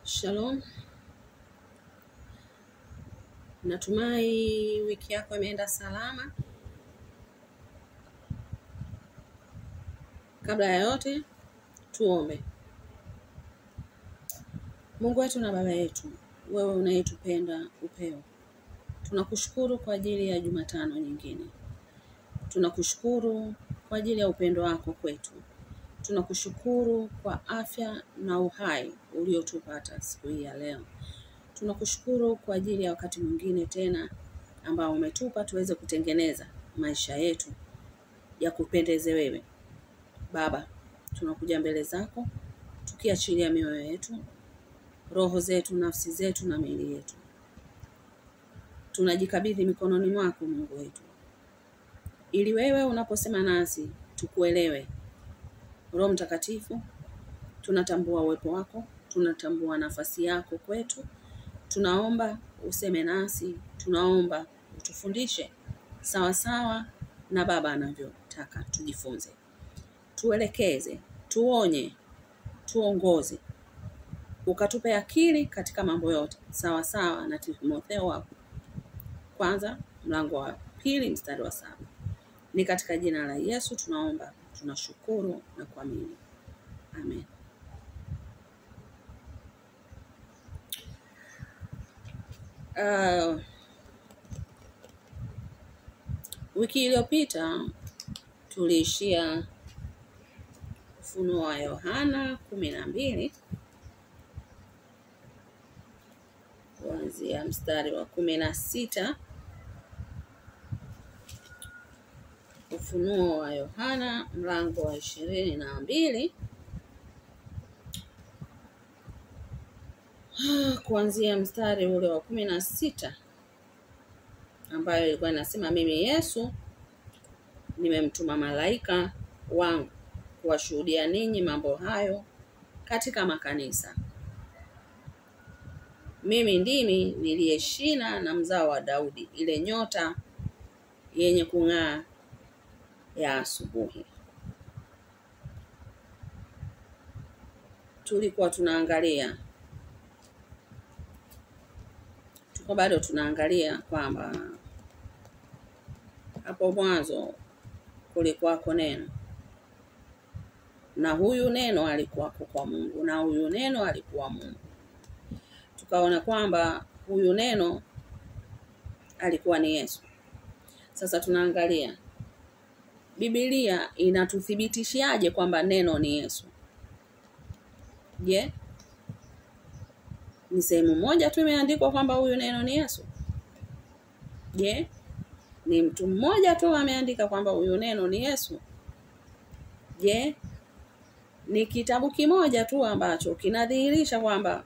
Shalom. Natumai wiki yako imeenda salama. Kabla ya yote, tuombe. Mungu wetu na Baba yetu, wewe unayetupenda upeo. Tunakushukuru kwa ajili ya Jumatano nyingine. Tunakushukuru kwa ajili ya upendo wako kwetu. Tunakushukuru kwa afya na uhai uliotupata siku hii ya leo. Tunakushukuru kwa ajili ya wakati mwingine tena ambao umetupa tuweze kutengeneza maisha yetu ya kupendeze wewe. Baba, tunakuja mbele zako, tukiachilia mioyo yetu, roho zetu, nafsi zetu na miili yetu. Tunajikabidhi mikononi mwako Mungu wetu. Ili wewe unaposema nasi, tukuelewe. Roho Mtakatifu, tunatambua uwepo wako, tunatambua nafasi yako kwetu. Tunaomba useme nasi, tunaomba utufundishe sawa sawa na Baba anavyotaka tujifunze. Tuelekeze, tuonye, tuongoze. Ukatupe akili katika mambo yote sawa sawa na Timotheo wa kwanza mlango wa 2 mstari wa 7. Ni katika jina la Yesu tunaomba, tunashukuru na kuamini. Amen. Wiki iliyopita tuliishia Ufunuo wa Yohana 12 kuanzia mstari wa 16. Ufunuo wa Yohana mlango wa 22 kuanzia mstari ule wa 16, ambayo ilikuwa inasema, mimi Yesu nimemtuma malaika wangu kuwashuhudia ninyi mambo hayo katika makanisa. Mimi ndimi niliye shina na mzao wa Daudi, ile nyota yenye kung'aa ya asubuhi. Tulikuwa tunaangalia, bado tunaangalia kwamba hapo mwanzo kulikuwako neno, na huyu neno alikuwa kwa Mungu, na huyu neno alikuwa Mungu. Tukaona kwamba huyu neno alikuwa ni Yesu. Sasa tunaangalia Biblia inatuthibitishiaje kwamba neno ni Yesu? Je, ni sehemu moja tu imeandikwa kwamba huyu neno ni Yesu? Je, ni mtu mmoja tu ameandika kwamba huyu neno ni Yesu? Je, ni kitabu kimoja tu ambacho kinadhihirisha kwamba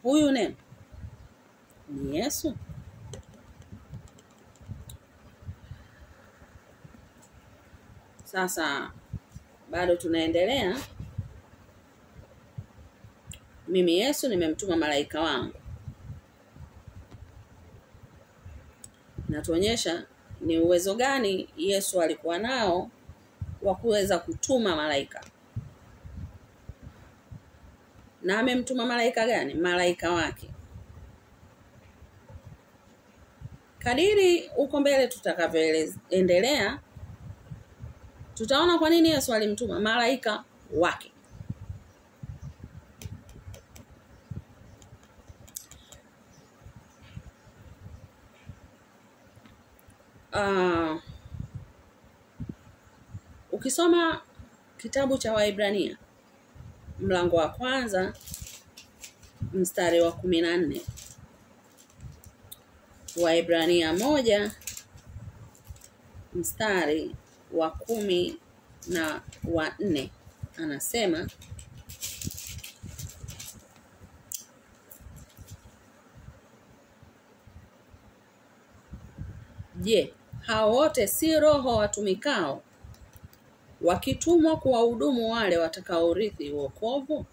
huyu neno ni Yesu? Sasa bado tunaendelea. Mimi Yesu nimemtuma malaika wangu. Natuonyesha ni uwezo gani Yesu alikuwa nao wa kuweza kutuma malaika. Na amemtuma malaika gani? Malaika wake. Kadiri uko mbele tutakavyoendelea, tutaona kwa nini Yesu alimtuma malaika wake. Ukisoma kitabu cha Waebrania mlango wa 1 mstari wa 14, Waebrania 1 mstari wa 14 anasema, je, hao wote si roho watumikao wakitumwa kuwahudumu wale watakaourithi wokovu?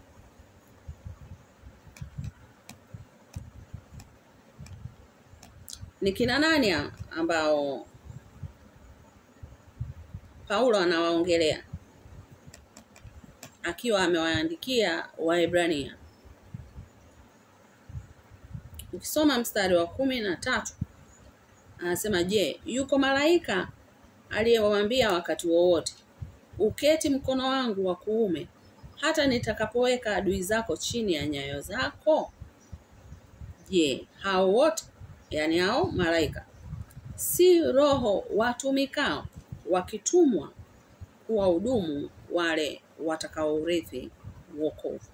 Ni kina nani ambao Paulo anawaongelea akiwa amewaandikia Waebrania? Ukisoma mstari wa 13 anasema, je, yuko malaika aliyewaambia wakati wowote, uketi mkono wangu wa kuume hata nitakapoweka adui zako chini ya nyayo zako? Je, hao wote, yani hao malaika, si roho watumikao wakitumwa kuwahudumu wale watakaourithi wokovu?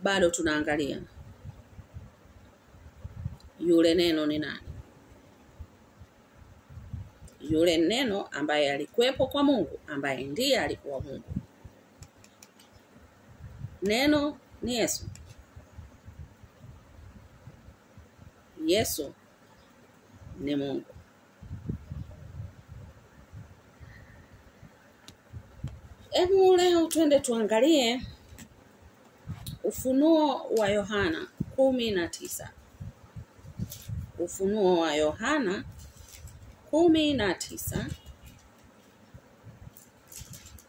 Bado tunaangalia yule neno ni nani? Yule neno ambaye alikuwepo kwa Mungu, ambaye ndiye alikuwa Mungu. Neno ni Yesu. Yesu ni Mungu. Hebu leo twende tuangalie Ufunuo wa Yohana 19. Ufunuo wa Yohana 19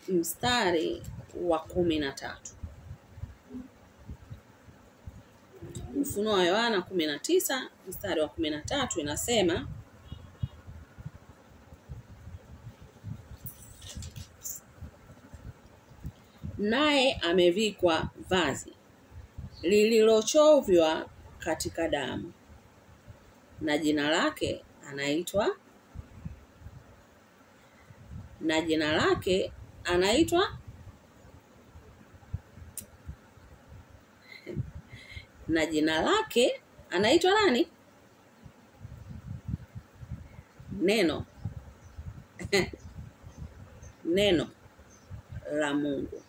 mstari wa 13. Ufunuo wa Yohana 19 mstari wa 13 inasema, naye amevikwa vazi lililochovywa katika damu, na jina lake anaitwa na jina lake anaitwa nani? Neno. Neno la Mungu.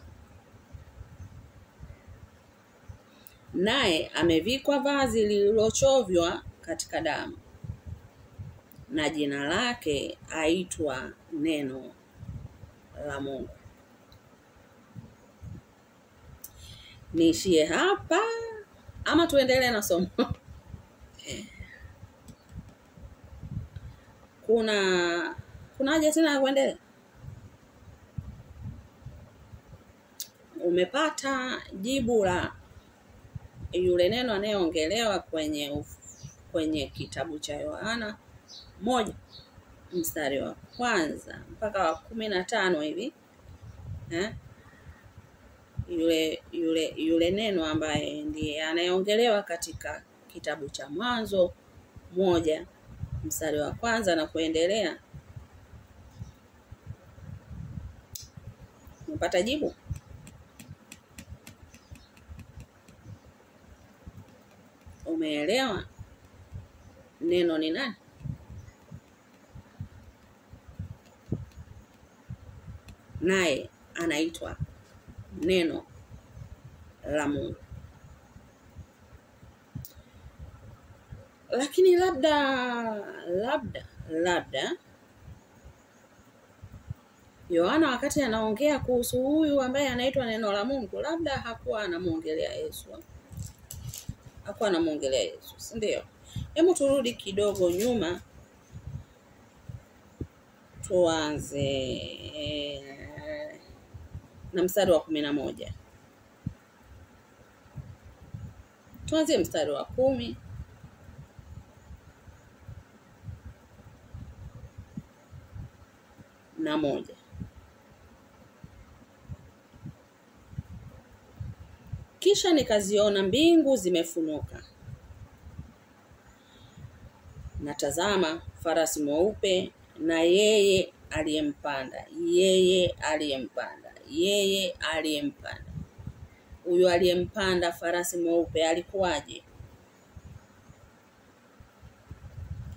Naye amevikwa vazi lililochovywa katika damu, na jina lake aitwa Neno la Mungu. Niishie hapa ama tuendelee na somo? Kuna haja tena ya kuendelea? Umepata jibu la yule neno anayeongelewa kwenye kitabu cha Yohana 1 mstari wa 1 mpaka wa 15 hivi? Yule neno ambaye ndiye anayeongelewa katika kitabu cha Mwanzo 1 mstari wa 1 na kuendelea. Umepata jibu? Umeelewa neno ni nani? Naye anaitwa Neno la Mungu. Lakini labda Yohana wakati anaongea kuhusu huyu ambaye anaitwa Neno la Mungu, labda hakuwa anamuongelea Yesu. Hakuwa anamuongelea Yesu, si ndio? Hebu turudi kidogo nyuma. Tuanze na mstari wa 11. Tuanze mstari wa 11. Kisha nikaziona mbingu zimefunuka, na tazama farasi mweupe, na yeye aliyempanda. Huyo aliyempanda farasi mweupe alikuwaje?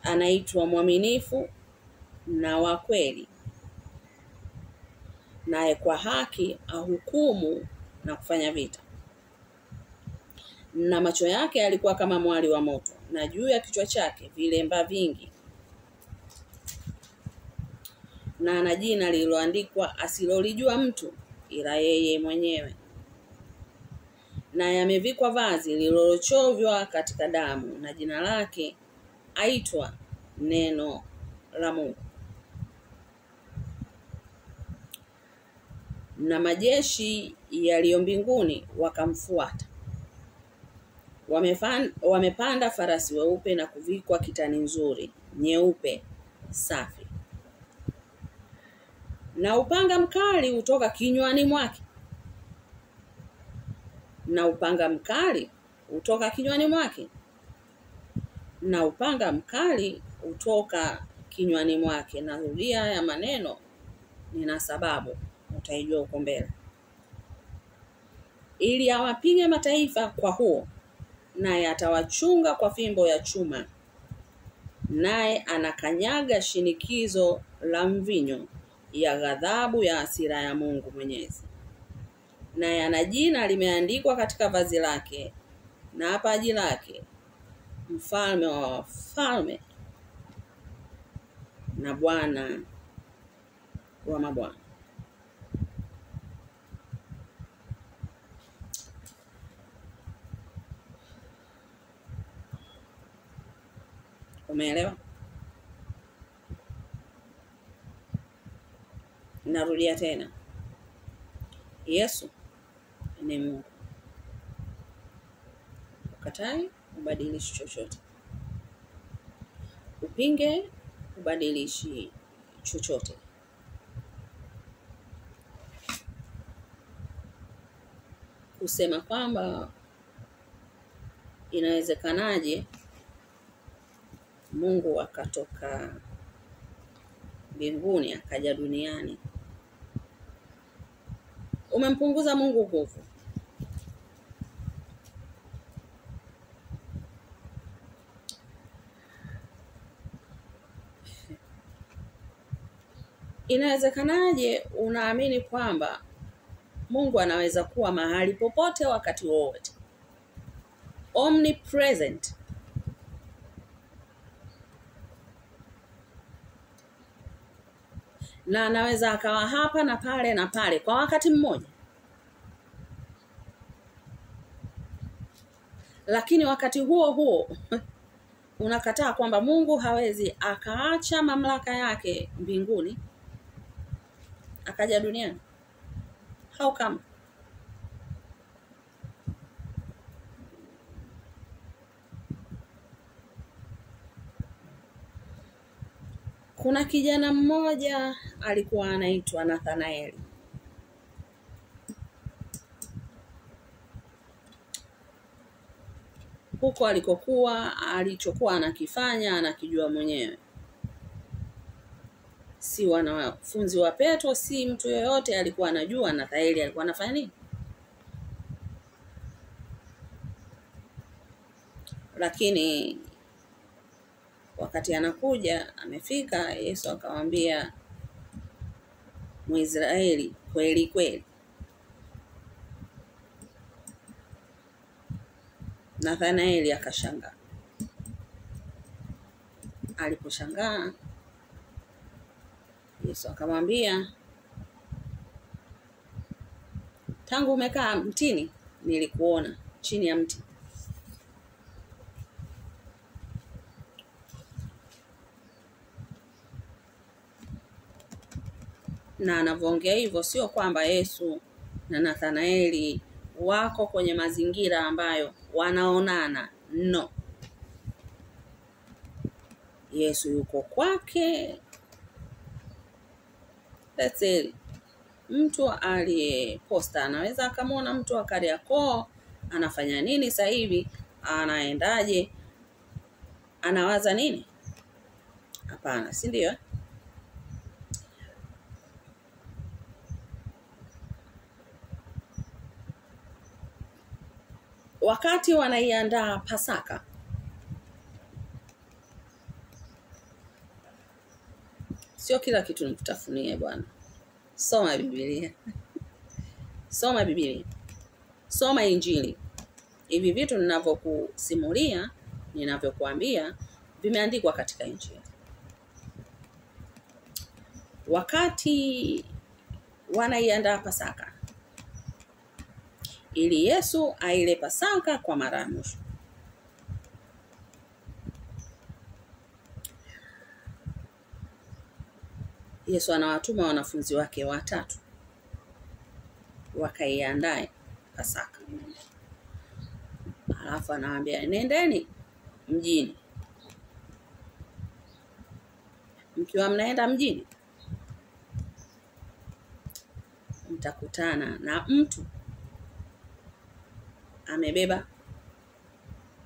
Anaitwa Mwaminifu na wa kweli, naye kwa haki ahukumu na kufanya vita. Na macho yake yalikuwa kama mwali wa moto, na juu ya kichwa chake vilemba vingi, na ana jina lililoandikwa asilolijua mtu ila yeye mwenyewe. Na amevikwa vazi lililochovywa katika damu, na jina lake aitwa Neno la Mungu. Na majeshi yaliyo mbinguni wakamfuata, Wamepanda farasi weupe na kuvikwa kitani nzuri, nyeupe, safi. Na upanga mkali utoka kinywani mwake. Na upanga mkali utoka kinywani mwake. Na upanga mkali utoka kinywani mwake. Narudia haya maneno, nina sababu, utaijua huko mbele. Ili awapige mataifa kwa huo, naye atawachunga kwa fimbo ya chuma. Naye anakanyaga shinikizo la mvinyo ya ghadhabu ya hasira ya Mungu Mwenyezi. Naye ana jina limeandikwa katika vazi lake na paji lake, Mfalme wa wafalme na Bwana wa mabwana. Umeelewa? Narudia tena. Yesu ni Mungu. Ukatai ubadilishi chochote. Upinge ubadilishi chochote. Kusema kwamba inawezekanaje Mungu akatoka mbinguni akaja duniani, umempunguza Mungu nguvu. Inawezekanaje unaamini kwamba Mungu anaweza kuwa mahali popote wakati wote, omnipresent, na anaweza akawa hapa na pale kwa wakati mmoja? Lakini wakati huo huo unakataa kwamba Mungu hawezi akaacha mamlaka yake mbinguni akaja duniani. How come? Kuna kijana mmoja alikuwa anaitwa Nathanaeli. Huko alikokuwa, alichokuwa anakifanya anakijua mwenyewe. Si wanafunzi wa Petro, si mtu yoyote alikuwa anajua Nathanaeli alikuwa anafanya nini. Lakini wakati anakuja, amefika, Yesu akamwambia, Mwisraeli kweli kweli. Nathanaeli akashangaa. Aliposhangaa, Yesu akamwambia, tangu umekaa mtini nilikuona chini ya mti. Na anavyoongea hivyo sio kwamba Yesu na Nathanaeli wako kwenye mazingira ambayo wanaonana, no. Yesu yuko kwake. That's it. Mtu aliyeposta anaweza akamwona mtu wa Kariakoo anafanya nini sasa hivi, anaendaje, anawaza nini? Hapana, si ndio? Wakati wanaiandaa Pasaka, sio kila kitu nikutafunie bwana. Soma Biblia. Soma Biblia. Soma Injili. Hivi vitu ninavyokusimulia, ninavyokuambia vimeandikwa katika Injili. Wakati wanaiandaa Pasaka, ili Yesu aile Pasaka kwa mara ya mwisho, Yesu anawatuma wanafunzi wake 3 wakaiandae Pasaka. Alafu anawaambia nendeni mjini. Mkiwa mnaenda mjini, mtakutana na mtu amebeba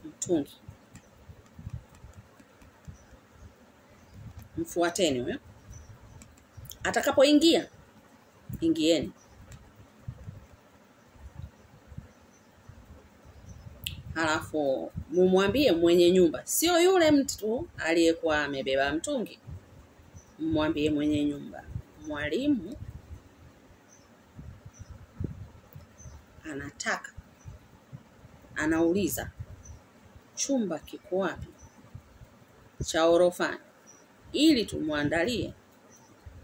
mtungi. Mfuateni huyo. Atakapoingia, ingieni. Halafu mumwambie mwenye nyumba, sio yule mtu aliyekuwa amebeba mtungi. Mwambie mwenye nyumba, mwalimu anauliza chumba kiko wapi cha orofani, ili tumwandalie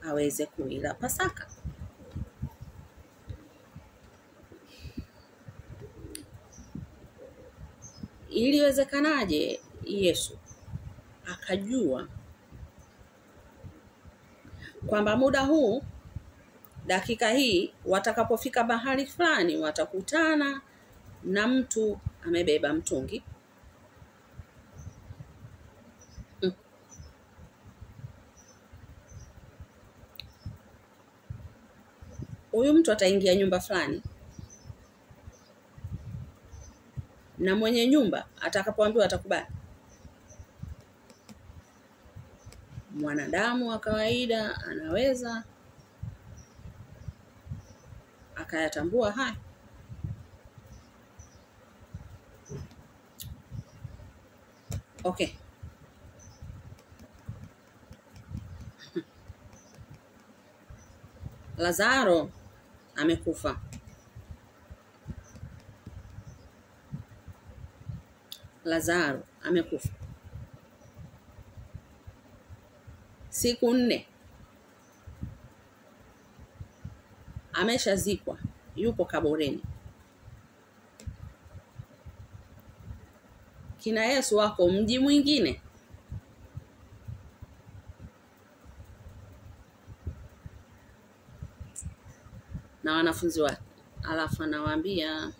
aweze kuila Pasaka. Iliwezekanaje Yesu akajua kwamba muda huu, dakika hii, watakapofika bahari fulani watakutana na mtu amebeba mtungi? Huyu mtu ataingia nyumba fulani, na mwenye nyumba atakapoambiwa atakubali? Mwanadamu wa kawaida anaweza akayatambua haya? Okay. Lazaro amekufa. Lazaro amekufa. Siku 4 ameshazikwa, yupo kaburini. Kina Yesu wako mji mwingine. Na wanafunzi wake. Alafu anawaambia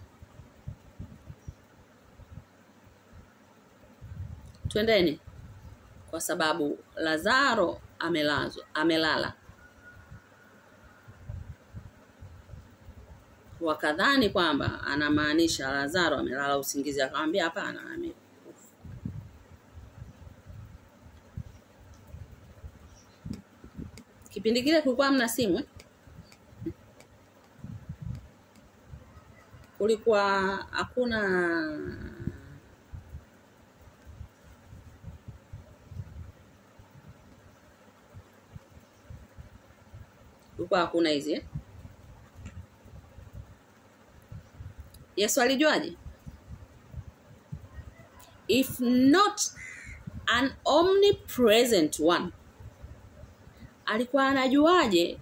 twendeni, kwa sababu Lazaro amelala. Wakadhani kwamba anamaanisha Lazaro amelala usingizi. Akamwambia hapana, amekufa. Kipindi kile kulikuwa hamna simu. Kulikuwa hakuna hizi. Yesu alijuaje? If not an omnipresent one, alikuwa anajuaje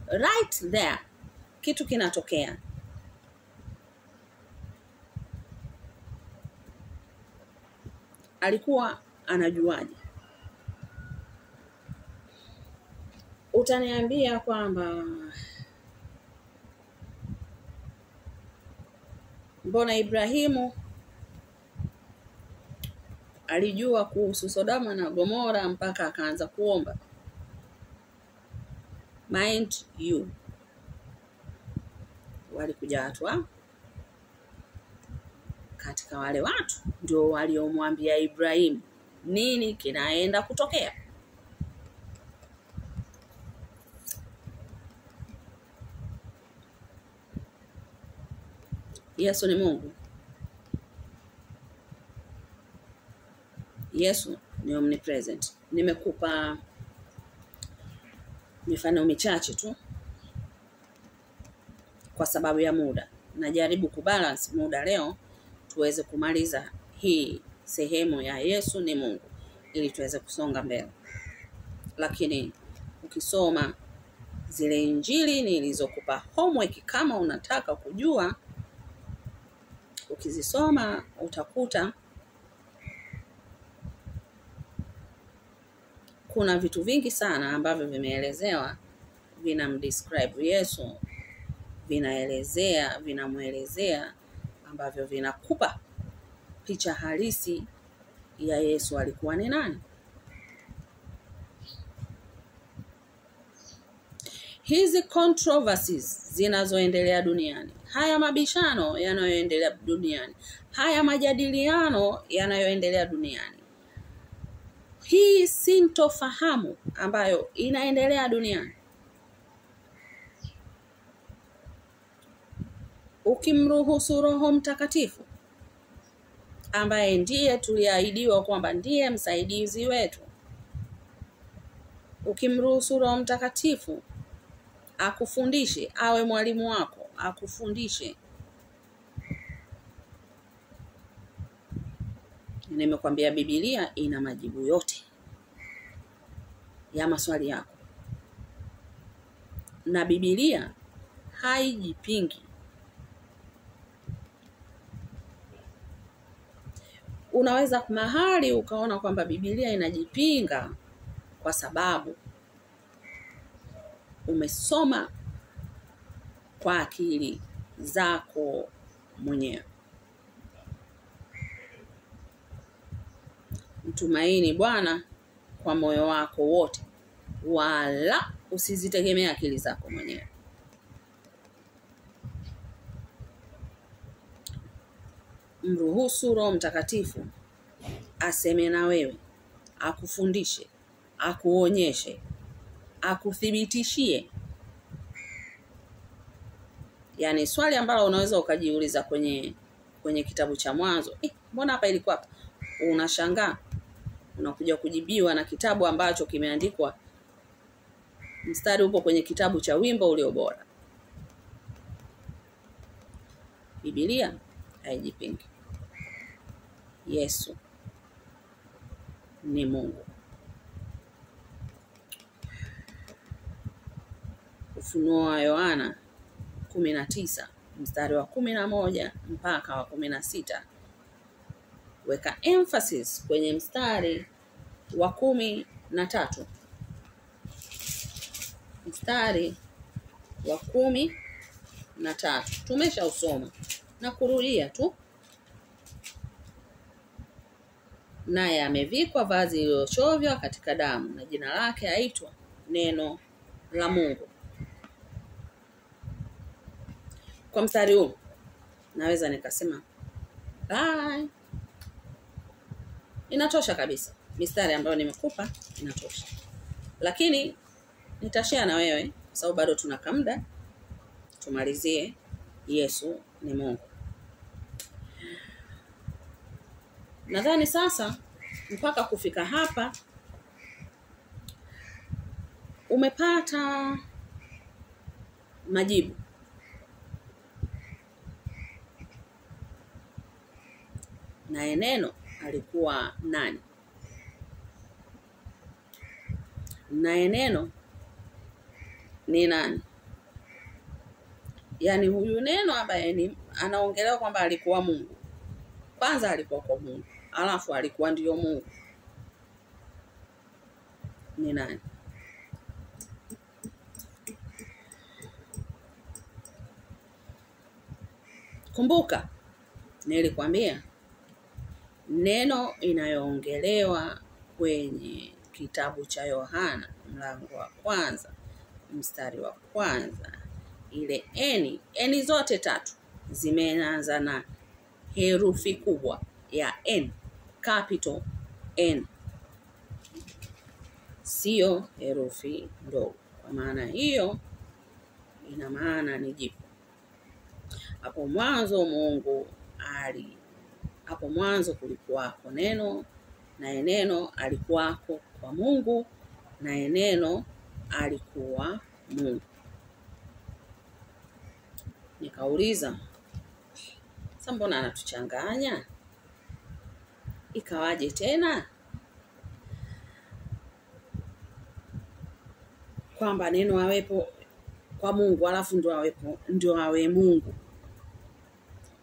right there kitu kinatokea? Alikuwa anajuaje? Utaniambia kwamba mbona Ibrahimu alijua kuhusu Sodoma na Gomora mpaka akaanza kuomba? Mind you, walikuja watu katika wale watu ndio waliomwambia Ibrahimu nini kinaenda kutokea. Yesu ni Mungu. Yesu ni omnipresent. Nimekupa mifano michache tu kwa sababu ya muda. Najaribu kubalance muda leo tuweze kumaliza hii sehemu ya Yesu ni Mungu ili tuweze kusonga mbele. Lakini ukisoma zile injili nilizokupa homework, kama unataka kujua, ukizisoma utakuta kuna vitu vingi sana ambavyo vimeelezewa vinamdescribe Yesu vinamuelezea ambavyo vinakupa picha halisi ya Yesu alikuwa ni nani. Hizi controversies zinazoendelea duniani, haya mabishano yanayoendelea duniani, haya majadiliano yanayoendelea duniani, hii sintofahamu ambayo inaendelea duniani, ukimruhusu Roho Mtakatifu ambaye ndiye tuliahidiwa kwamba ndiye msaidizi wetu, ukimruhusu Roho Mtakatifu akufundishe, awe mwalimu wako, akufundishe. Nimekwambia Biblia ina majibu yote ya maswali yako. Na Biblia haijipingi. Unaweza mahali ukaona kwamba Biblia inajipinga kwa sababu umesoma kwa akili zako mwenyewe. Mtumaini Bwana kwa moyo wako wote, wala usizitegemee akili zako mwenyewe. Mruhusu Roho Mtakatifu aseme na wewe, akufundishe, akuonyeshe, akuthibitishie. Yaani swali ambalo unaweza ukajiuliza kwenye kitabu cha Mwanzo, mbona hapa ilikuwa hapa? Unashangaa, unakuja kujibiwa na kitabu ambacho kimeandikwa, mstari upo kwenye kitabu cha Wimbo Ulio Bora. Biblia haijipingi. Yesu ni Mungu. Ufunuo wa Yohana 19 mstari wa 11 mpaka wa 16. Weka emphasis kwenye mstari wa 13. Mstari wa 13. Tumesha usoma na kurudia tu. Naye amevikwa vazi lililochovya katika damu, na jina lake aitwa Neno la Mungu. Kwa mstari huu naweza nikasema bye. Inatosha kabisa. Mistari ambayo nimekupa inatosha. Lakini nitashare na wewe kwa sababu bado tuna muda tumalizie Yesu ni Mungu. Nadhani sasa mpaka kufika hapa umepata majibu. Na Neno alikuwa nani? Na Neno ni nani? Yaani huyu Neno ambaye anaongelewa kwamba alikuwa Mungu. Kwanza alikuwa kwa Mungu, alafu alikuwa ndio Mungu. Ni nani? Kumbuka nilikwambia neno inayoongelewa kwenye kitabu cha Yohana mlango wa 1 mstari wa 1, ile eni zote tatu zimeanza na herufi kubwa ya N, capital N, sio herufi ndogo. Kwa maana hiyo ina maana ni jibu. Hapo mwanzo Mungu hapo mwanzo kulikuwako Neno, na Neno alikuwako kwa Mungu, na Neno alikuwa Mungu. Nikauliza, sasa mbona anatuchanganya? Ikawaje tena kwamba Neno awepo kwa Mungu alafu ndio awe Mungu?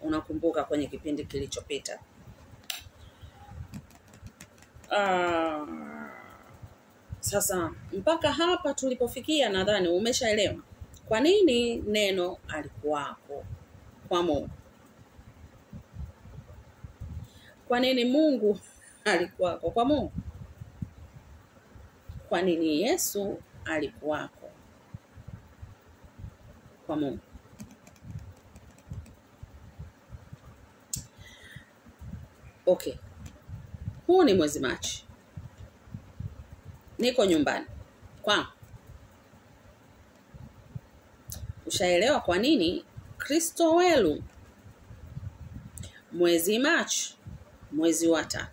Unakumbuka kwenye kipindi kilichopita. Sasa mpaka hapa tulipofikia nadhani umeshaelewa Kwa nini neno alikuwako kwa Mungu? Kwa nini Mungu alikuwako kwa Mungu? Kwa nini Yesu alikuwako kwa Mungu? Okay. Huu ni mwezi Machi. Niko nyumbani kwangu. Ushaelewa kwa nini Kristo welu mwezi Machi, mwezi wa 3,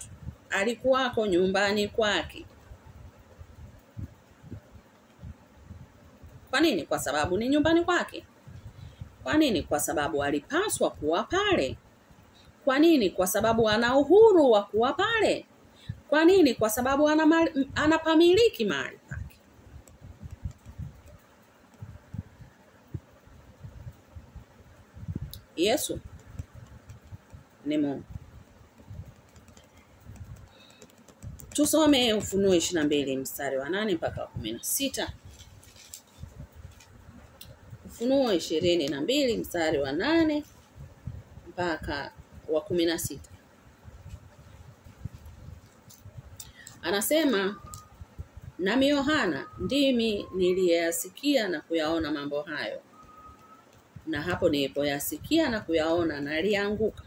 alikuwako nyumbani kwake. Kwa nini? Kwa sababu ni nyumbani kwake. Kwa nini? Kwa sababu alipaswa kuwa pale. Kwa nini? Kwa sababu ana uhuru wa kuwa pale. Kwa nini? Kwa sababu anapamiliki mahali pake. Yesu ni Mungu. Tusome Ufunuo 22 mstari wa 8 mpaka 16. Ufunuo 22 mstari wa 8 mpaka wa 16. Anasema, nami Yohana ndimi niliyasikia na kuyaona mambo hayo. Na hapo nilipoyasikia na kuyaona nalianguka,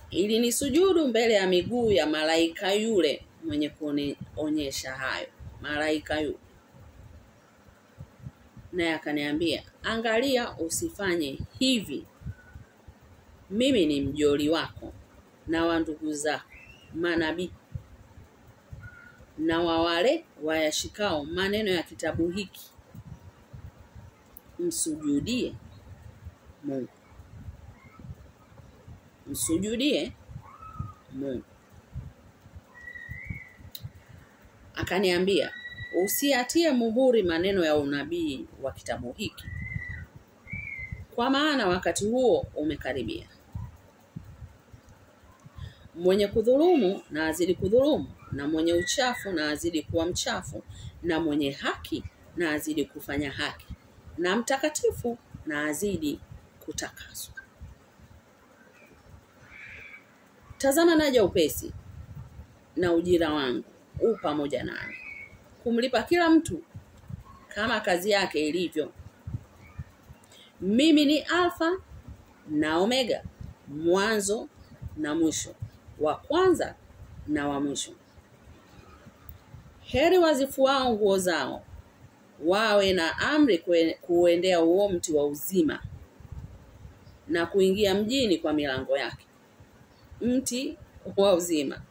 ili nisujudu mbele ya miguu ya malaika yule mwenye kunionyesha hayo. Malaika yule. Naye akaniambia, angalia usifanye hivi. Mimi ni mjoli wako na wa ndugu zako manabii, na wa wale wayashikao maneno ya kitabu hiki. Msujudie Mungu. Msujudie Mungu. Akaniambia, usiatie muhuri maneno ya unabii wa kitabu hiki, kwa maana wakati huo umekaribia. Mwenye kudhulumu na azidi kudhulumu, na mwenye uchafu na azidi kuwa mchafu, na mwenye haki na azidi kufanya haki, na mtakatifu na azidi kutakaswa. Tazama naja upesi, na ujira wangu pamoja nami, kumlipa kila mtu kama kazi yake ilivyo. Mimi ni Alfa na Omega, mwanzo na mwisho, wa kwanza na wa mwisho. Heri wazifuao nguo zao, wawe na amri kuendea huo mti wa uzima, na kuingia mjini kwa milango yake. Mti wa uzima.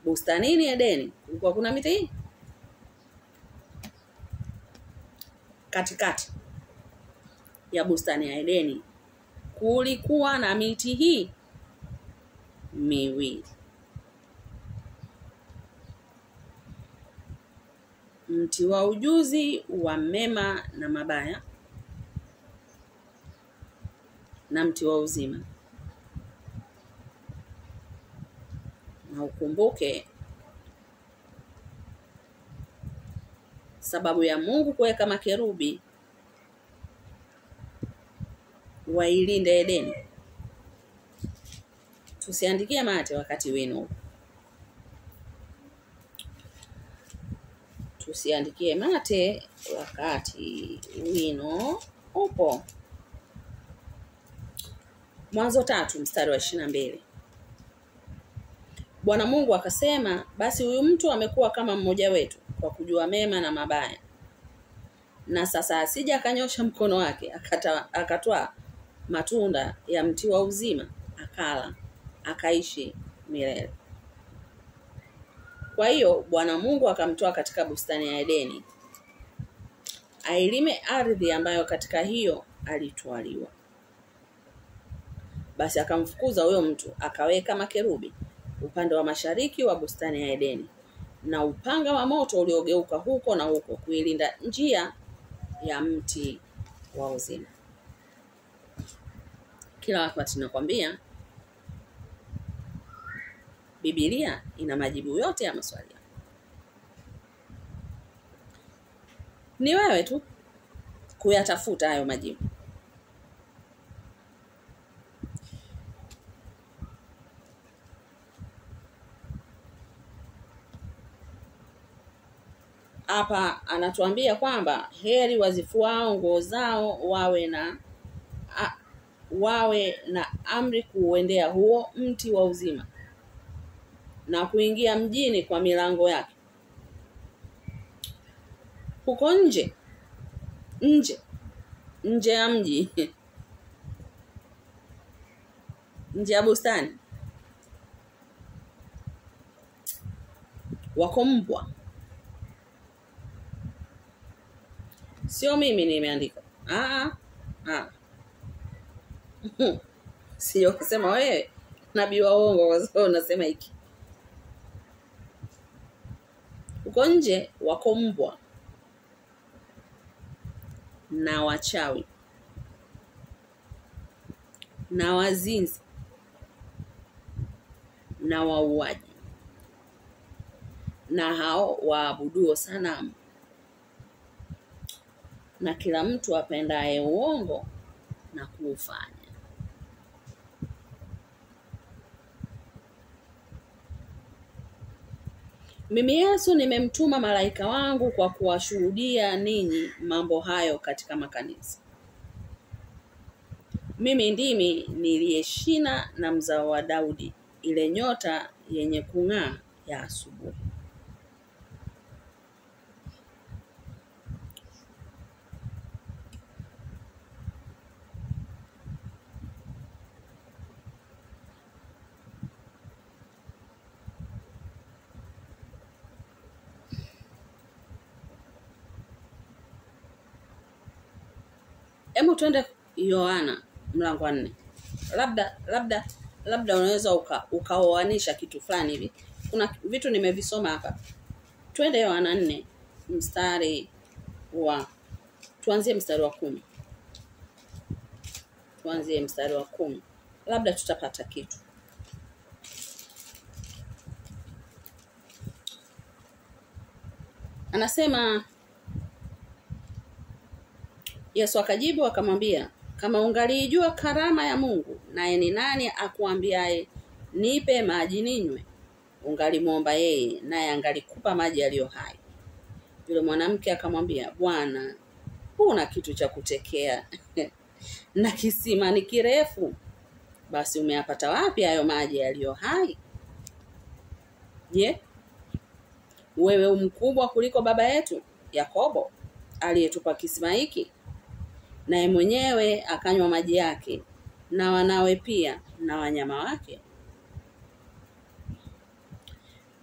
Bustanini Edeni kulikuwa kuna miti hii. Katikati ya bustani ya Edeni kulikuwa na miti hii miwili. Mti wa ujuzi wa mema na mabaya, na mti wa uzima. Na ukumbuke sababu ya Mungu kuweka makerubi wailinde Edeni. Tusiandikie mate wakati wino. Tusiandikie mate wakati wino upo. Mwanzo 3 mstari wa 22. Bwana Mungu akasema, basi huyu mtu amekuwa kama mmoja wetu kwa kujua mema na mabaya. Na sasa asije akanyosha mkono wake akatoa matunda ya mti wa uzima akala, akaishi milele. Kwa hiyo Bwana Mungu akamtoa katika bustani ya Edeni ailime ardhi ambayo katika hiyo alitwaliwa. Basi akamfukuza huyo mtu, akaweka makerubi upande wa mashariki wa bustani ya Edeni, na upanga wa moto uliogeuka huko na huko kuilinda njia ya mti wa uzima. Kila wakati nakwambia Biblia ina majibu yote ya maswali. Ni wewe tu kuyatafuta hayo majibu. Hapa anatuambia kwamba heri wazifuao nguo zao wawe na amri kuuendea huo mti wa uzima na kuingia mjini kwa milango yake. Huko nje ya mji nje ya bustani wako mbwa. Sio mimi nimeandika. Sio kusema wewe nabii wa uongo kwa sababu unasema hiki. Huko nje wako mbwa na wachawi na wazinzi na wauaji na hao waabuduo sanamu na kila mtu apendaye uongo na kuufanya. Mimi Yesu nimemtuma malaika wangu kwa kuwashuhudia ninyi mambo hayo katika makanisa. Mimi ndimi niliye shina na mzao wa Daudi, ile nyota yenye kung'aa ya asubuhi. Hebu twende Yohana mlango wa 4. Labda unaweza ukaoanisha kitu fulani hivi. Kuna vitu nimevisoma hapa. Twende Yohana 4 tuanzie mstari wa 10. Tuanzie mstari wa 10. Labda tutapata kitu. Anasema Yesu akajibu akamwambia, kama ungalijua karama ya Mungu, naye ni nani akuambiaye nipe maji ninywe, ungalimwomba yeye, naye angalikupa maji yaliyo hai. Yule mwanamke akamwambia, Bwana, huna kitu cha kutekea na kisima ni kirefu. Basi umeyapata wapi hayo maji yaliyo hai? Je, wewe mkubwa kuliko baba yetu Yakobo aliyetupa kisima hiki, naye mwenyewe akanywa maji yake, na wanawe pia na wanyama wake?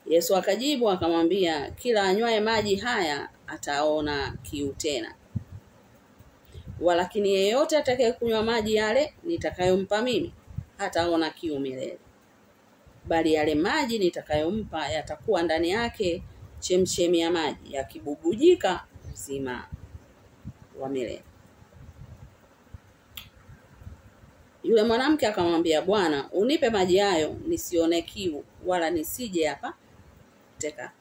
Yesu akajibu akamwambia, kila anywaye maji haya ataona kiu tena. Walakini yeyote atakayekunywa maji yale nitakayompa mimi hataona kiu milele, bali yale maji nitakayompa yatakuwa ndani yake chemchemi ya maji yakibubujika uzima wa milele. Yule mwanamke akamwambia, Bwana, unipe maji hayo nisione kiu wala nisije hapa teka.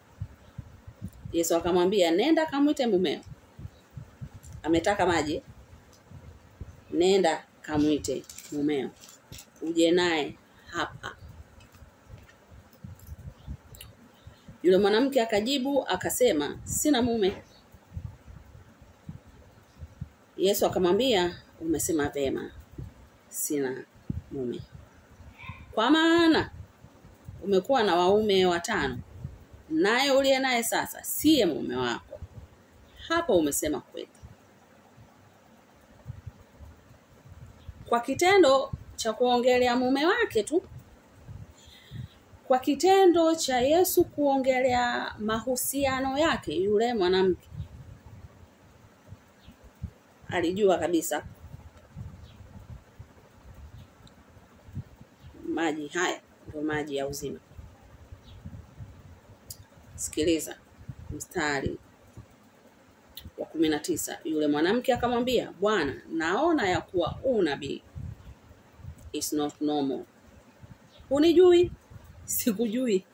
Yesu akamwambia, nenda kamwite mumeo. Ametaka maji? Nenda kamwite mumeo, uje naye hapa. Yule mwanamke akajibu akasema, sina mume. Yesu akamwambia, umesema vema, sina mume, kwa maana umekuwa na waume 5, naye uliye naye sasa siye mume wako. Hapo umesema kweli. Kwa kitendo cha kuongelea mume wake tu, kwa kitendo cha Yesu kuongelea mahusiano yake, yule mwanamke alijua kabisa maji haya ndio maji ya uzima. Sikiliza mstari wa 19. Yule mwanamke akamwambia, Bwana, naona ya kuwa unabii. It's not normal. Unijui? Sikujui.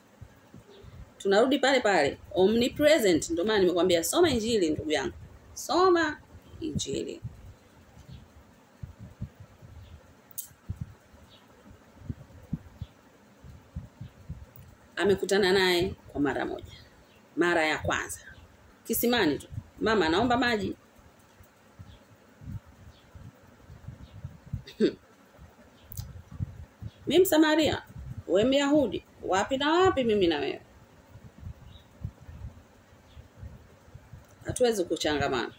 Tunarudi pale pale. Omnipresent. Ndio maana nimekwambia soma Injili ndugu yangu. Soma Injili. Amekutana naye kwa mara moja. Mara ya kwanza. Kisimani tu. Mama, naomba maji. Mimi Msamaria, wewe Myahudi, wapi na wapi mimi na wewe? Hatuwezi kuchangamana.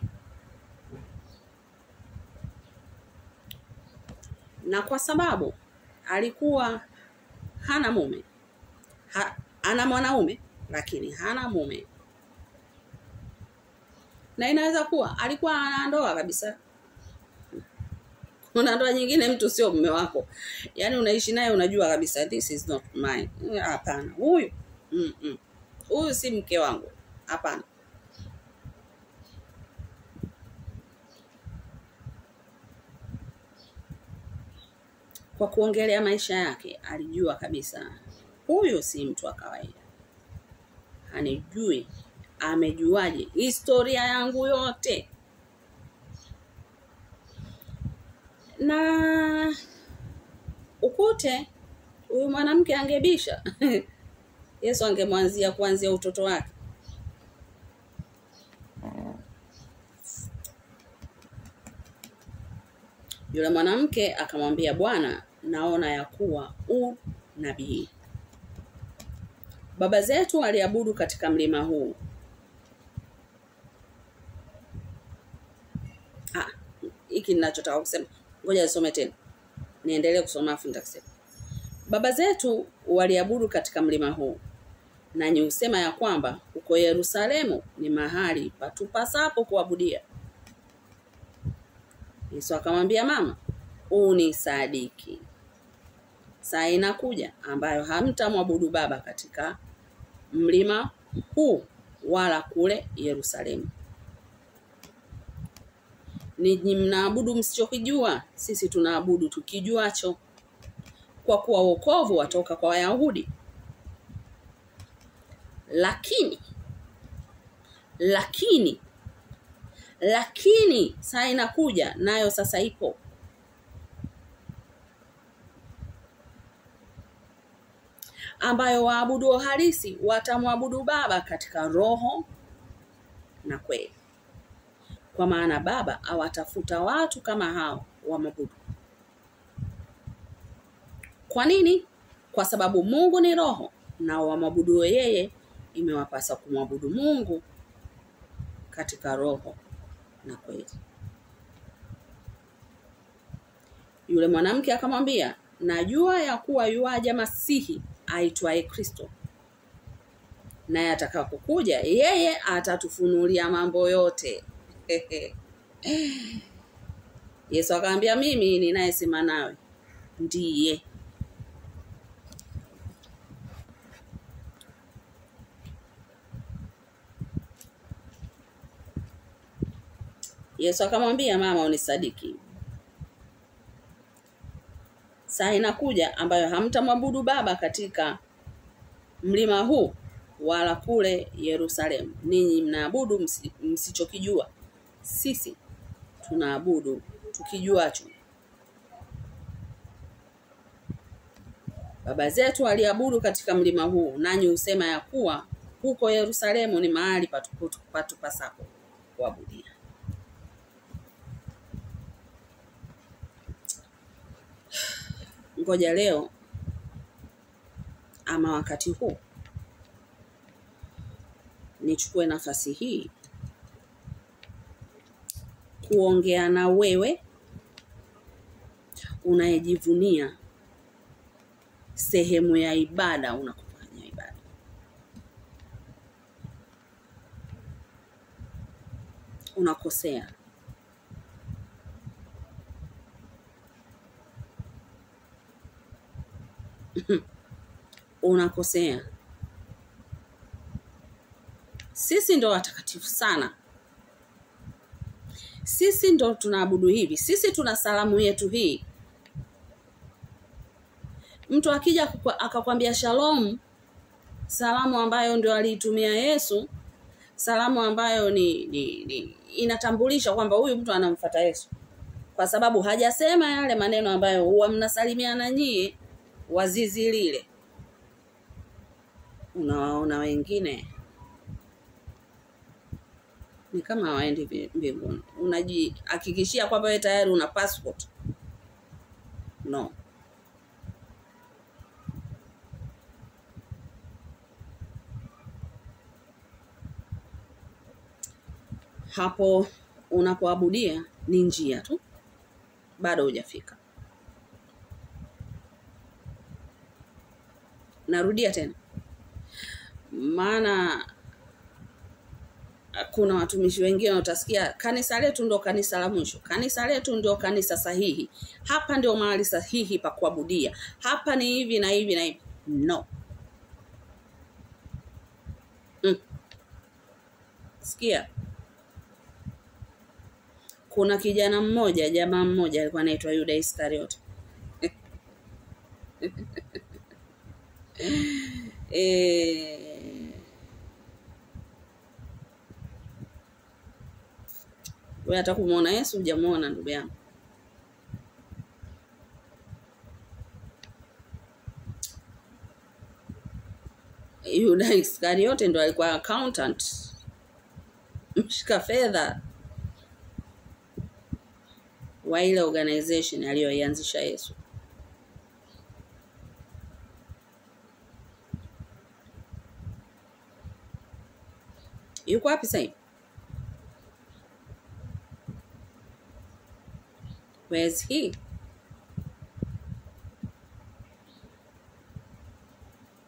Na kwa sababu alikuwa hana mume. Ana mwanaume lakini hana mume. Na inaweza kuwa alikuwa ana ndoa kabisa. Kuna ndoa nyingine mtu sio mume wako. Yaani unaishi naye unajua kabisa this is not mine. Hapana. Huyu. Huyu si mke wangu. Hapana. Kwa kuongelea maisha yake, alijua kabisa huyu si mtu wa kawaida. Hanijui. Amejuaje historia yangu yote? Na ukute huyu mwanamke angebisha. Yesu angemwanzia kuanzia utoto wake. Yule mwanamke akamwambia, Bwana, naona ya kuwa nabii. Baba zetu waliabudu katika mlima huu. Hiki ninachotaka kusema. Ngoja nisome tena. Niendelee kusoma afu nitasema. Baba zetu waliabudu katika mlima huu. Nanyi husema ya kwamba uko Yerusalemu ni mahali patupasapo kuabudia. Yesu akamwambia, mama, unisadiki. Saa inakuja ambayo hamtamwabudu Baba katika mlima huu wala kule Yerusalemu. Ninyi mnaabudu msichokijua, sisi tunaabudu tukijuacho. Kwa kuwa wokovu watoka kwa Wayahudi. Lakini saa inakuja, nayo sasa ipo, ambayo waabudu halisi watamwabudu Baba katika roho na kweli. Kwa maana Baba awatafuta watu kama hao wamwabudu. Kwa nini? Kwa sababu Mungu ni roho, na wamwabudu yeye imewapasa kumwabudu Mungu katika roho na kweli. Yule mwanamke akamwambia, najua ya kuwa yuaja Masihi aitwaye Kristo. Naye atakapokuja yeye atatufunulia mambo yote. Yesu akamwambia, mimi ninayesema nawe ndiye. Yesu akamwambia, mama, unisadiki. Saa inakuja ambayo hamtamwabudu Baba katika mlima huu wala kule Yerusalemu. Ninyi mnaabudu msichokijua. Sisi tunaabudu tukijuacho. Baba zetu waliabudu katika mlima huu, nanyi husema ya kuwa huko Yerusalemu ni mahali patupasapo kuabudia. Ngoja leo ama wakati huu nichukue nafasi hii kuongea na wewe unayejivunia sehemu ya ibada unakofanya ibada. Unakosea. Unakosea. Sisi ndo watakatifu sana. Sisi ndo tunaabudu hivi. Sisi tuna salamu yetu hii. Mtu akija akakwambia shalom, salamu ambayo ndio aliitumia Yesu, salamu ambayo ni inatambulisha kwamba huyu mtu anamfuata Yesu. Kwa sababu hajasema yale maneno ambayo huwa mnasalimiana nyie wazizi lile. Unawaona wengine ni kama hawaendi mbinguni. Unajihakikishia kwamba wewe tayari una passport. No. Hapo unapoabudia ni njia tu. Bado hujafika. Narudia tena. Maana kuna watumishi wengine utasikia kanisa letu ndio kanisa la mwisho. Kanisa letu ndio kanisa sahihi. Hapa ndio mahali sahihi pa kuabudia. Hapa ni hivi na hivi na hivi. No. Sikia. Kuna kijana mmoja, jamaa mmoja alikuwa anaitwa Yuda Iskariote. Wewe hata kumuona Yesu hujamuona ndugu yangu. Yuda Iskariote ndo alikuwa accountant. Mshika fedha wa ile organization aliyoianzisha Yesu. Yuko wapi sasa? Where is he?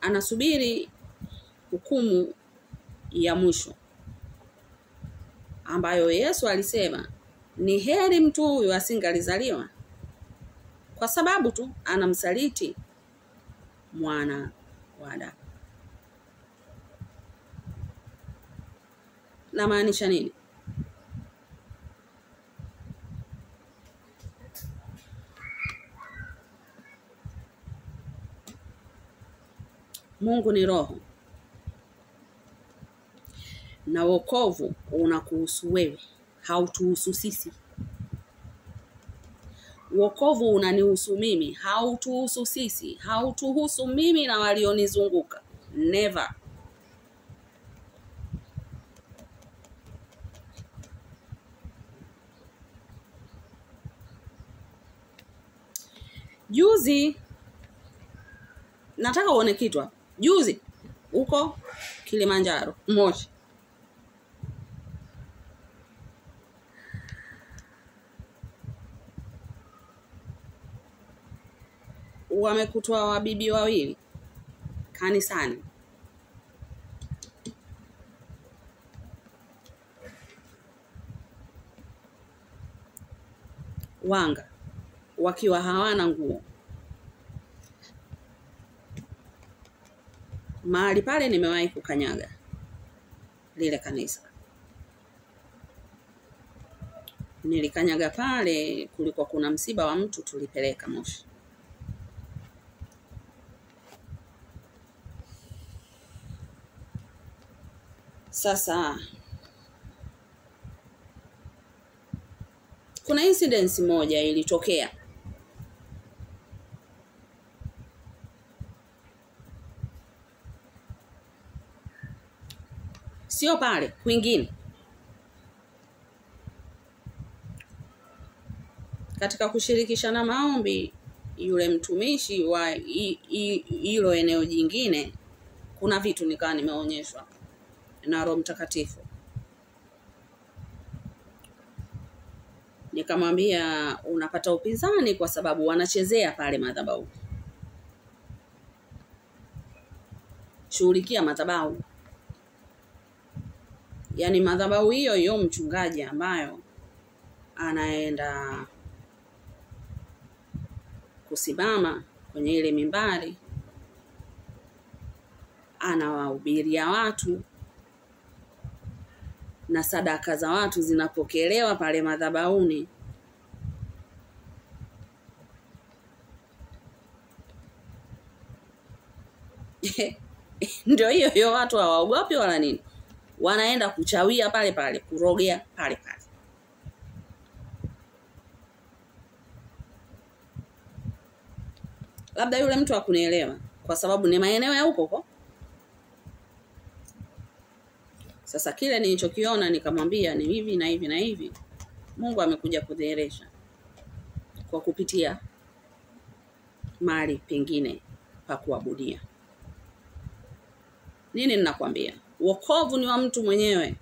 Anasubiri hukumu ya mwisho ambayo Yesu alisema ni heri mtu huyu asingalizaliwa kwa sababu tu anamsaliti mwana wa Adamu. Na maanisha nini? Mungu ni roho. Na wokovu unakuhusu wewe, hautuhusu sisi. Wokovu unanihusu mimi, hautuhusu sisi, hautuhusu mimi na walionizunguka. Never. Juzi nataka uone kitu hapa. Juzi uko Kilimanjaro, Moshi. Wamekutwa wabibi wawili kanisani. Wanga wakiwa hawana nguo. Mahali pale nimewahi kukanyaga lile kanisa. Nilikanyaga pale kulikuwa kuna msiba wa mtu tulipeleka Moshi. Sasa kuna incident moja ilitokea. Sio pale, kwingine. Katika kushirikishana maombi, yule mtumishi wa hilo eneo jingine, kuna vitu nikawa nimeonyeshwa na Roho Mtakatifu. Nikamwambia unapata upinzani kwa sababu wanachezea pale madhabahu. Shughulikia madhabahu. Yaani madhabahu hiyo mchungaji ambayo anaenda kusimama kwenye ile mimbari, anawahubiria watu na sadaka za watu zinapokelewa pale madhabahuni. Ndio hiyo watu hawaogopi wala nini. wanaenda kuchawia pale pale, kurogea pale pale. Labda yule mtu hakunielewa kwa sababu ni maeneo ya huko. Sasa kile nilichokiona nikamwambia ni hivi na hivi na hivi. Mungu amekuja kudhihirisha kwa kupitia mahali pengine pa kuabudia. Nini ninakwambia? Wokovu ni wa mtu mwenyewe.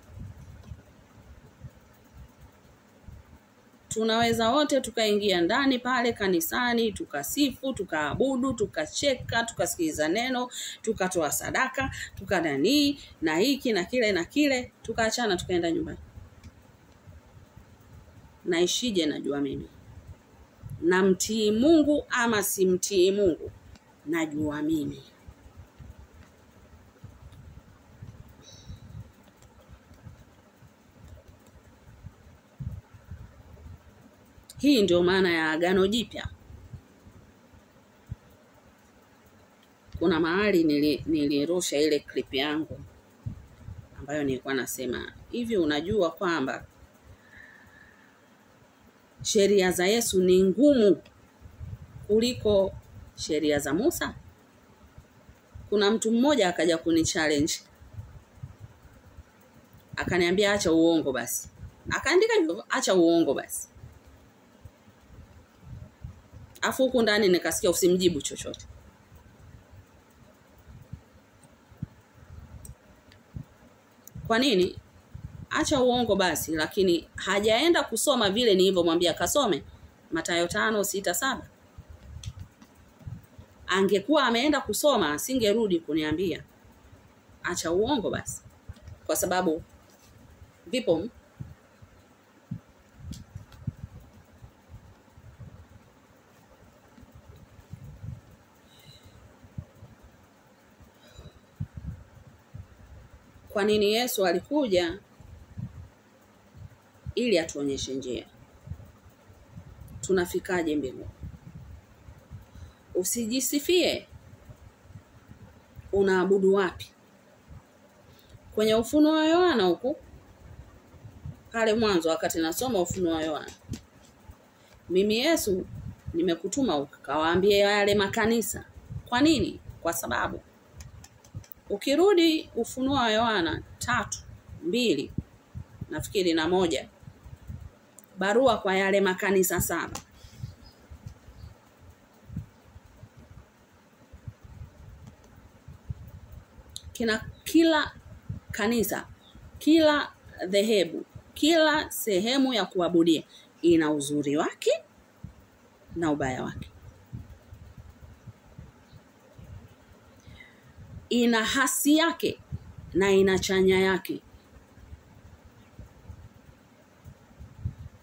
Tunaweza wote tukaingia ndani pale kanisani, tukasifu, tukaabudu, tukacheka, tukasikiliza neno, tukatoa sadaka, tukadani na hiki na kile na kile, tukaachana tukaenda nyumbani. Naishije najua mimi. Namtii Mungu ama simtii Mungu najua mimi. Hii ndio maana ya Agano Jipya. Kuna mahali nilirusha ile clip yangu ambayo nilikuwa nasema, hivi unajua kwamba sheria za Yesu ni ngumu kuliko sheria za Musa? Kuna mtu mmoja akaja kuni-challenge. Akaniambia acha uongo basi. Akaandika hivyo, acha uongo basi. Afu huko ndani nikasikia usimjibu chochote. Kwa nini? Acha uongo basi, lakini hajaenda kusoma vile nilivyomwambia kasome. Mathayo 5:6-7. Angekuwa ameenda kusoma asingerudi kuniambia acha uongo basi. Kwa sababu vipo kwa nini Yesu alikuja? Ili atuonyeshe njia. Tunafikaje mbinguni? Usijisifie unaabudu wapi. Kwenye Ufunuo wa Yohana huko pale mwanzo wakati nasoma Ufunuo wa Yohana, mimi Yesu nimekutuma ukawaambie yale makanisa. Kwa nini? Kwa sababu ukirudi Ufunuo wa Yohana 3:2 nafikiri na 1, barua kwa yale makanisa 7. Kila kanisa, kila dhehebu, kila sehemu ya kuabudia ina uzuri wake na ubaya wake. Ina hasi yake na ina chanya yake.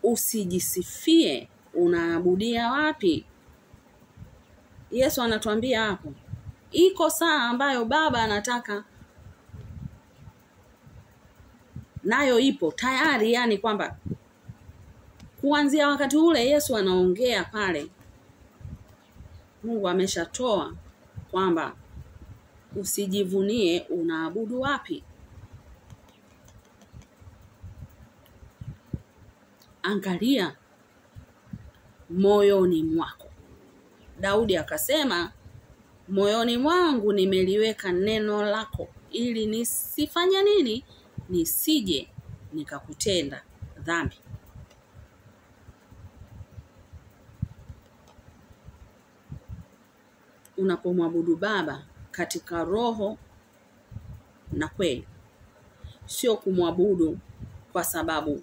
Usijisifie unaabudia wapi. Yesu anatuambia hapo, iko saa ambayo Baba anataka, nayo ipo tayari, yani kwamba kuanzia wakati ule Yesu anaongea pale, Mungu ameshatoa kwamba usijivunie unaabudu wapi. Angalia moyoni mwako. Daudi akasema, moyoni mwangu nimeliweka neno lako ili nisifanye nini? Nisije nikakutenda dhambi. Unapomwabudu Baba katika roho na kweli, sio kumwabudu kwa sababu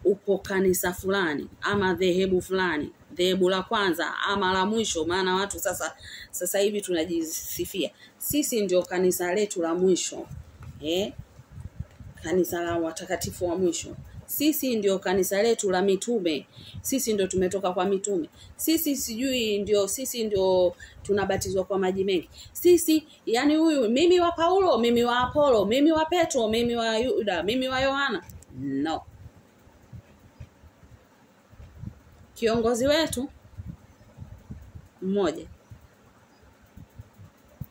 upo kanisa fulani ama dhehebu fulani, dhehebu la kwanza ama la mwisho. Maana watu sasa hivi tunajisifia sisi ndio kanisa letu la mwisho, kanisa la watakatifu wa mwisho. Sisi ndio kanisa letu la mitume. Sisi ndio tumetoka kwa mitume. Sisi ndio tunabatizwa kwa maji mengi. Sisi, yani huyu mimi wa Paulo, mimi wa Apolo, mimi wa Petro, mimi wa Yuda, mimi wa Yohana. No. Kiongozi wetu mmoja.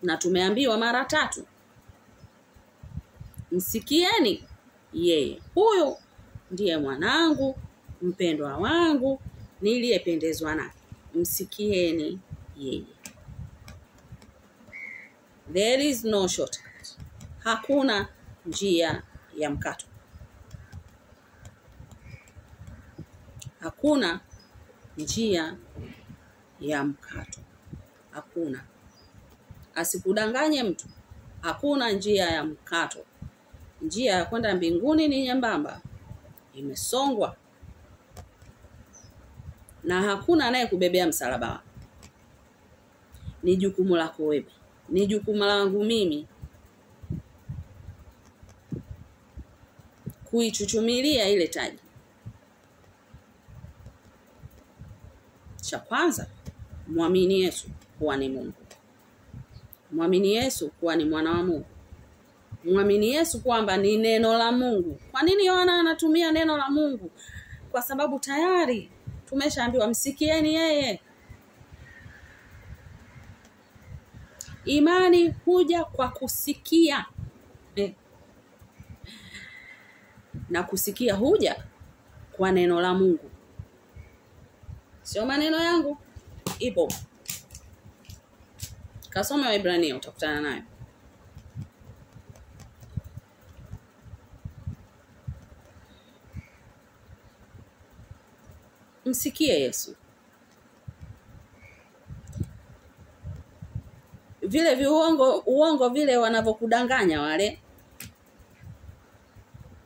Na tumeambiwa mara 3. Msikieni yeye. Huyo ndiye mwanangu mpendwa wangu niliyependezwa naye. Msikieni yeye. There is no shortcut. Hakuna njia ya mkato. Hakuna njia ya mkato. Hakuna. Asikudanganye mtu. Hakuna njia ya mkato. Njia ya kwenda mbinguni ni nyembamba. Imesongwa. Na hakuna anayekubebea msalaba. Ni jukumu lako wewe. Ni jukumu langu mimi kuichuchumilia ile taji. Cha kwanza, muamini Yesu kuwa ni Mungu. Muamini Yesu kuwa ni mwana wa Mungu. Muamini Yesu kwamba ni neno la Mungu. Kwa nini Yohana anatumia neno la Mungu? Kwa sababu tayari tumeshaambiwa msikieni yeye. Imani huja kwa kusikia. Na kusikia huja kwa neno la Mungu. Sio maneno yangu. Ipo. Kasome Waebrania utakutana nayo. Msikie Yesu. Vile uongo vile wanavokudanganya wale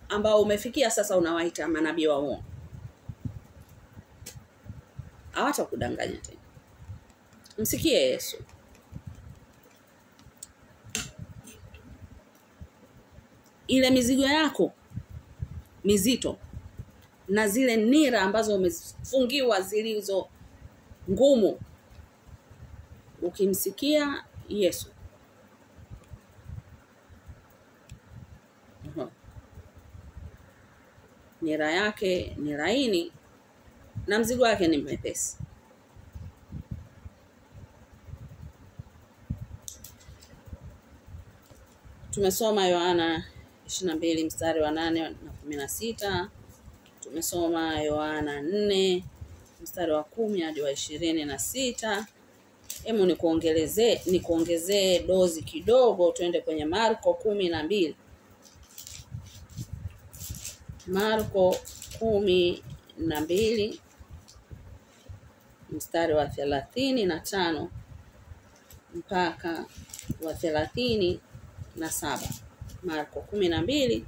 ambao umefikia sasa unawaita manabii wa uongo. Hawatakudanganya tena. Msikie Yesu. Ile mizigo yako mizito na zile nira ambazo umefungiwa zilizo ngumu, ukimsikia Yesu, nira yake ni laini na mzigo wake ni mwepesi. Tumesoma Yohana 22 mstari wa 8 na 16. Tumesoma Yohana 4 mstari wa 10 hadi wa 26. Hebu nikuongezee dozi kidogo, tuende kwenye Marko 12. Marko 12 mstari wa 35 mpaka wa 37. Marko 12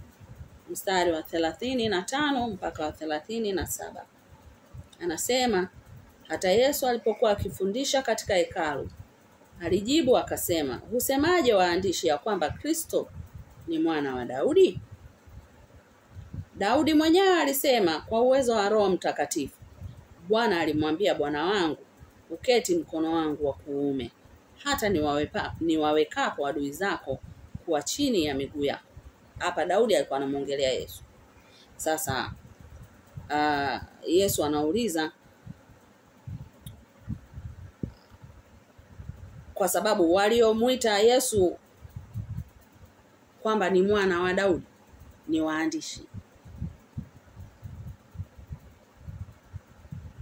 mstari wa 35 mpaka wa 37. Anasema, hata Yesu alipokuwa akifundisha katika hekalu, alijibu akasema, husemaje waandishi ya kwamba Kristo ni mwana wa Daudi? Daudi mwenyewe alisema kwa uwezo wa Roho Mtakatifu, Bwana alimwambia Bwana wangu, uketi mkono wangu wa kuume, hata niwawekapo adui zako kuwa chini ya miguu yako. Hapa Daudi alikuwa anamuongelea Yesu. Sasa Yesu anauliza, kwa sababu waliomuita Yesu kwamba ni mwana wa Daudi ni waandishi.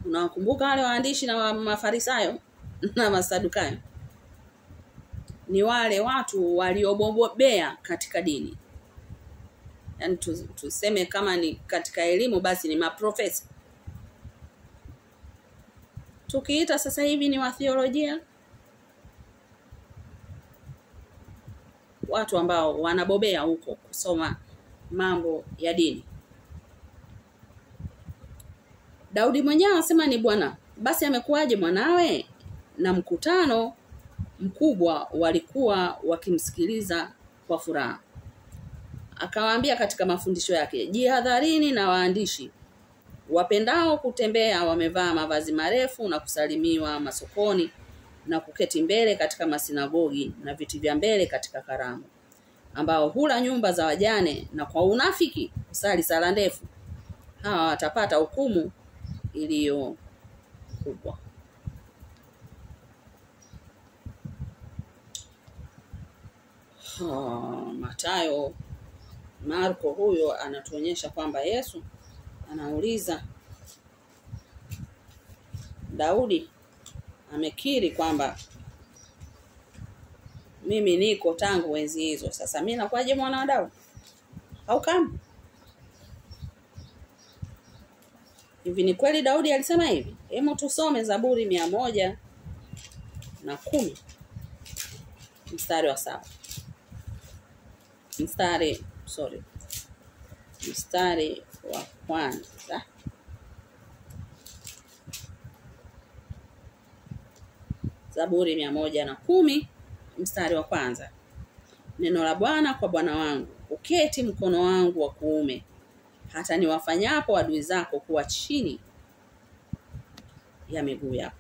Unawakumbuka wale waandishi na Mafarisayo na Masadukayo? Ni wale watu waliobobea katika dini. Yaani tuseme kama ni katika elimu basi ni maprofesa. Tukiita sasa hivi ni wa theolojia. Watu ambao wanabobea huko kusoma mambo ya dini. Daudi mwenyewe anasema ni Bwana. Basi amekuwaje mwanawe? Na mkutano mkubwa walikuwa wakimsikiliza kwa furaha. Akawaambia katika mafundisho yake, jihadharini na waandishi wapendao kutembea wamevaa mavazi marefu na kusalimiwa masokoni na kuketi mbele katika masinagogi na viti vya mbele katika karamu, ambao hula nyumba za wajane na kwa unafiki kusali sala ndefu. Hawa watapata hukumu iliyo kubwa. Mathayo Marko huyo anatuonyesha kwamba Yesu anauliza, Daudi amekiri kwamba mimi niko tangu enzi hizo, sasa mimi nakuaje mwana wa Daudi? Au kama hivi ni kweli Daudi alisema hivi? Hebu tusome Zaburi 110 mstari wa 7. Mstari wa kwanza. Zaburi 110 mstari wa kwanza. Neno la Bwana kwa Bwana wangu, uketi mkono wangu wa kuume, hata niwafanyapo adui zako kuwa chini ya miguu yako.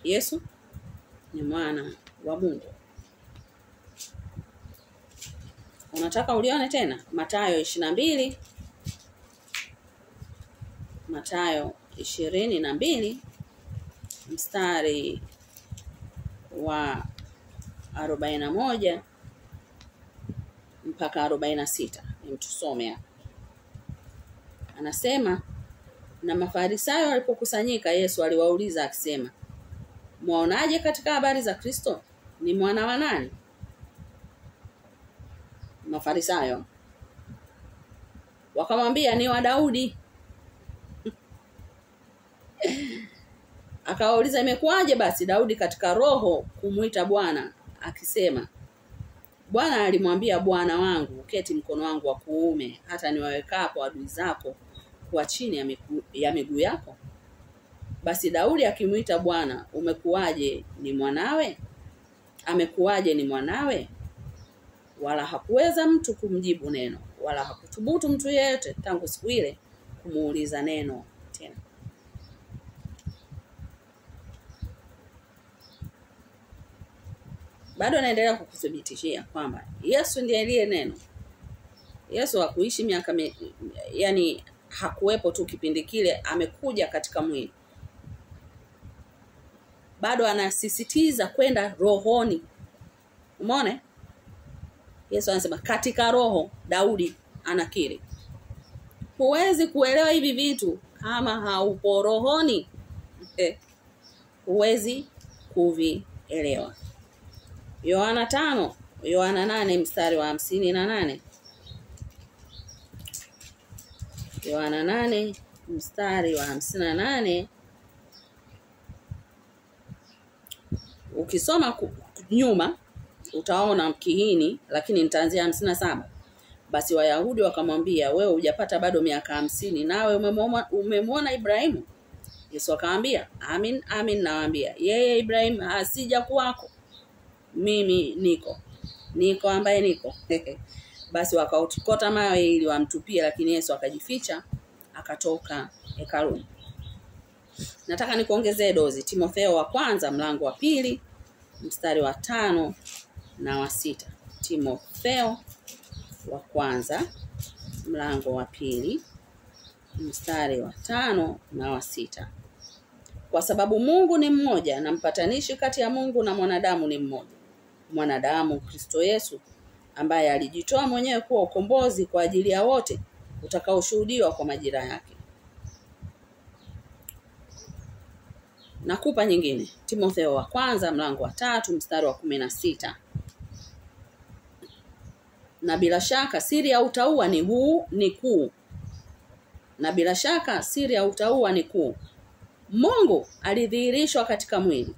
Yesu ni mwana wa Mungu. Unataka ulione tena? Mathayo 22. Mathayo 22 mstari wa 41 mpaka 46. Nimtusome hapa. Anasema, na Mafarisayo walipokusanyika, Yesu aliwauliza akisema, mwaonaje katika habari za Kristo? Ni mwana wa nani? Mafarisayo wakamwambia, ni wa Daudi. Akawauliza, imekuwaje basi Daudi katika roho kumuita Bwana akisema, Bwana alimwambia Bwana wangu, uketi mkono wangu wa kuume, hata niwawekapo adui zako kwa chini ya miguu yako? Basi Daudi akimuita Bwana, umekuwaje ni mwanawe? Amekuwaje ni mwanawe? Wala hakuweza mtu kumjibu neno, wala hakuthubutu mtu yeyote tangu siku ile kumuuliza neno tena. Bado naendelea kukuthibitishia kwamba Yesu ndiye aliye neno. Yesu hakuishi miaka yani hakuwepo tu kipindi kile, amekuja katika mwili. Bado anasisitiza kwenda rohoni. Umeona? Yesu anasema katika roho. Daudi anakiri. Huwezi kuelewa hivi vitu kama haupo rohoni. Huwezi kuvielewa. Yohana 8 mstari wa 58. Yohana 8 mstari wa 58. Ukisoma nyuma utaona mkihini, lakini nitaanzia 57. Basi Wayahudi wakamwambia, wewe hujapata bado miaka 50, nawe umemwona Ibrahimu? Yesu akamwambia, amin amin nawaambia, yeye Ibrahimu asija kuwako, mimi niko ambaye niko. Basi wakaokota mawe ili wamtupie, lakini Yesu akajificha, akatoka hekaluni. Nataka nikuongezee dozi. Timotheo wa kwanza mlango wa 2 mstari wa 5 na wa 6. Timotheo wa kwanza mlango wa 2 mstari wa 5 na wa 6. Kwa sababu Mungu ni mmoja, na mpatanishi kati ya Mungu na mwanadamu ni mmoja, mwanadamu Kristo Yesu, ambaye alijitoa mwenyewe kuwa ukombozi kwa ajili ya wote, utakaoshuhudiwa kwa majira yake. Nakupa nyingine. Timotheo wa kwanza mlango wa 3 mstari wa 16. Na bila shaka siri ya utauwa ni kuu. Na bila shaka siri ya utauwa ni kuu. Mungu alidhihirishwa katika mwili,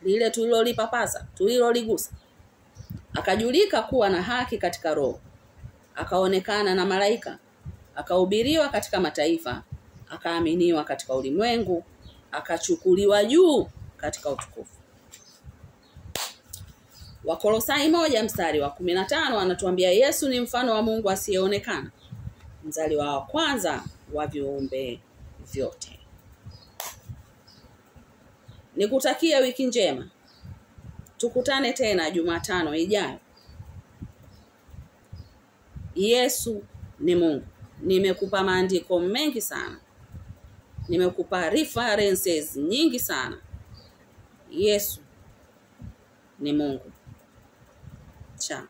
lile tulilolipapasa, tuliloligusa. Akajulika kuwa na haki katika roho, akaonekana na malaika, akahubiriwa katika mataifa, akaaminiwa katika ulimwengu, akachukuliwa juu katika utukufu. Wakolosai 1 mstari wa 15 anatuambia Yesu ni mfano wa Mungu asiyeonekana, mzaliwa wa kwanza wa viumbe vyote. Nikutakia wiki njema. Tukutane tena Jumatano ijayo. Yesu ni Mungu. Nimekupa maandiko mengi sana. Nimekupa references nyingi sana. Yesu ni Mungu. Cha